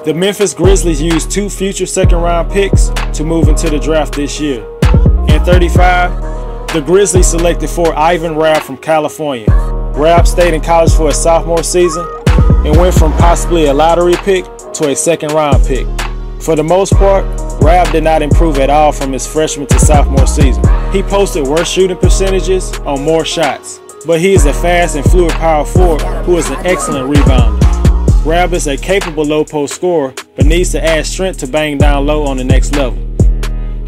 The Memphis Grizzlies used 2 future second-round picks to move into the draft this year. In 35, the Grizzlies selected for Ivan Rabb from California. Rabb stayed in college for his sophomore season and went from possibly a lottery pick to a second-round pick. For the most part, Rabb did not improve at all from his freshman to sophomore season. He posted worse shooting percentages on more shots, but he is a fast and fluid power forward who is an excellent rebounder. Rabb is a capable low-post scorer, but needs to add strength to bang down low on the next level.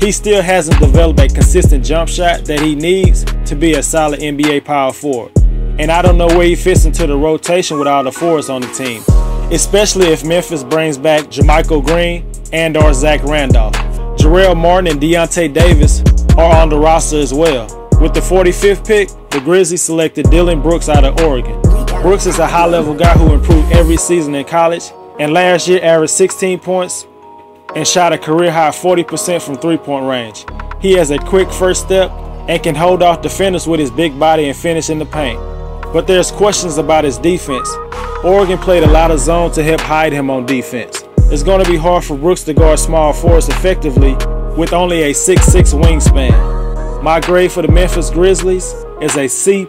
He still hasn't developed a consistent jump shot that he needs to be a solid NBA power forward. And I don't know where he fits into the rotation with all the forwards on the team, especially if Memphis brings back JaMychal Green and/or Zach Randolph. Jarrell Martin and Deontay Davis are on the roster as well. With the 45th pick, the Grizzlies selected Dylan Brooks out of Oregon. Brooks is a high-level guy who improved every season in college, and last year averaged 16 points and shot a career-high 40% from three-point range. He has a quick first step and can hold off defenders with his big body and finish in the paint. But there's questions about his defense. Oregon played a lot of zone to help hide him on defense. It's going to be hard for Brooks to guard small forwards effectively with only a 6'6" wingspan. My grade for the Memphis Grizzlies is a C+.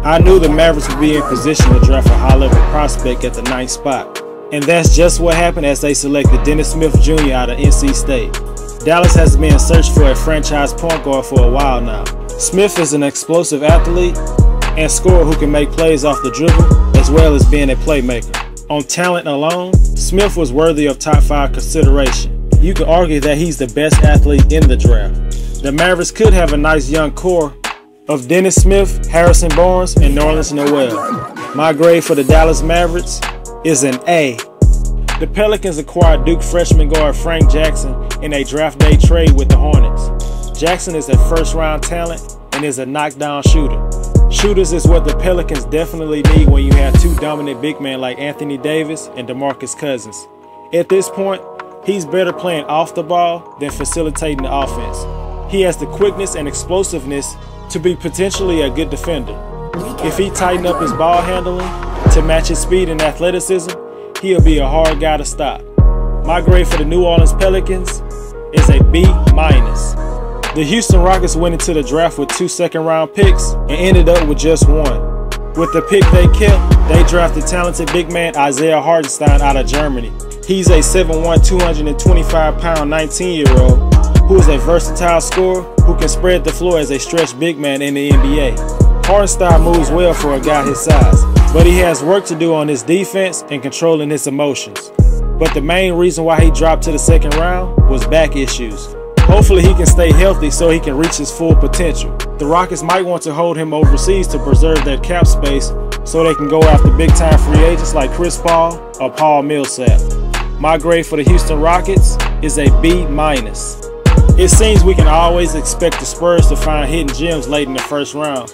I knew the Mavericks would be in position to draft a high-level prospect at the 9th spot. And that's just what happened as they selected Dennis Smith Jr. out of NC State. Dallas has been in search for a franchise point guard for a while now. Smith is an explosive athlete and scorer who can make plays off the dribble as well as being a playmaker. On talent alone, Smith was worthy of top 5 consideration. You could argue that he's the best athlete in the draft. The Mavericks could have a nice young core of Dennis Smith, Harrison Barnes, and Nerlens Noel. My grade for the Dallas Mavericks is an A. The Pelicans acquired Duke freshman guard Frank Jackson in a draft day trade with the Hornets. Jackson is a first-round talent and is a knockdown shooter. Shooters is what the Pelicans definitely need when you have 2 dominant big men like Anthony Davis and DeMarcus Cousins. At this point, he's better playing off the ball than facilitating the offense. He has the quickness and explosiveness to be potentially a good defender. If he tighten up his ball handling to match his speed and athleticism, he'll be a hard guy to stop. My grade for the New Orleans Pelicans is a B-. The Houston Rockets went into the draft with 2 second-round picks and ended up with just 1. With the pick they kept, they drafted talented big man Isaiah Hartenstein out of Germany. He's a 7'1", 225-pound 19-year-old who is a versatile scorer who can spread the floor as a stretch big man in the NBA. Hartenstein moves well for a guy his size, but he has work to do on his defense and controlling his emotions. But the main reason why he dropped to the 2nd round was back issues. Hopefully he can stay healthy so he can reach his full potential. The Rockets might want to hold him overseas to preserve their cap space so they can go after big-time free agents like Chris Paul or Paul Millsap. My grade for the Houston Rockets is a B-. It seems we can always expect the Spurs to find hidden gems late in the 1st round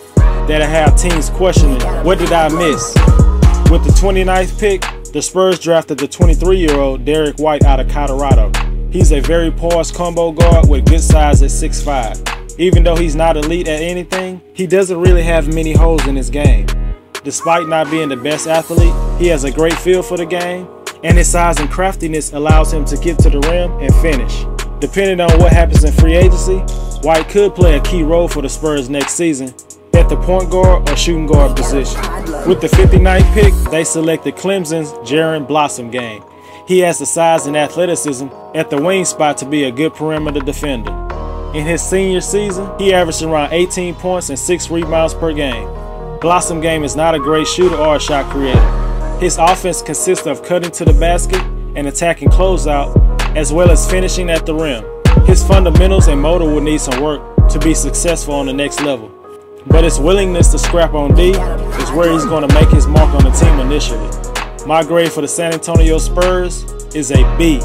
that'll have teams questioning, what did I miss? With the 29th pick, the Spurs drafted the 23-year-old Derrick White out of Colorado. He's a very poised combo guard with good size at 6'5". Even though he's not elite at anything, he doesn't really have many holes in his game. Despite not being the best athlete, he has a great feel for the game, and his size and craftiness allows him to get to the rim and finish. Depending on what happens in free agency, White could play a key role for the Spurs next season at the point guard or shooting guard position. With the 59th pick, they selected Clemson's Jaron Blossomgame. He has the size and athleticism at the wing spot to be a good perimeter defender. In his senior season, he averaged around 18 points and 6 rebounds per game. Blossomgame is not a great shooter or a shot creator. His offense consists of cutting to the basket and attacking closeout, as well as finishing at the rim. His fundamentals and motor will need some work to be successful on the next level, but his willingness to scrap on D is where he's going to make his mark on the team initially. My grade for the San Antonio Spurs is a B.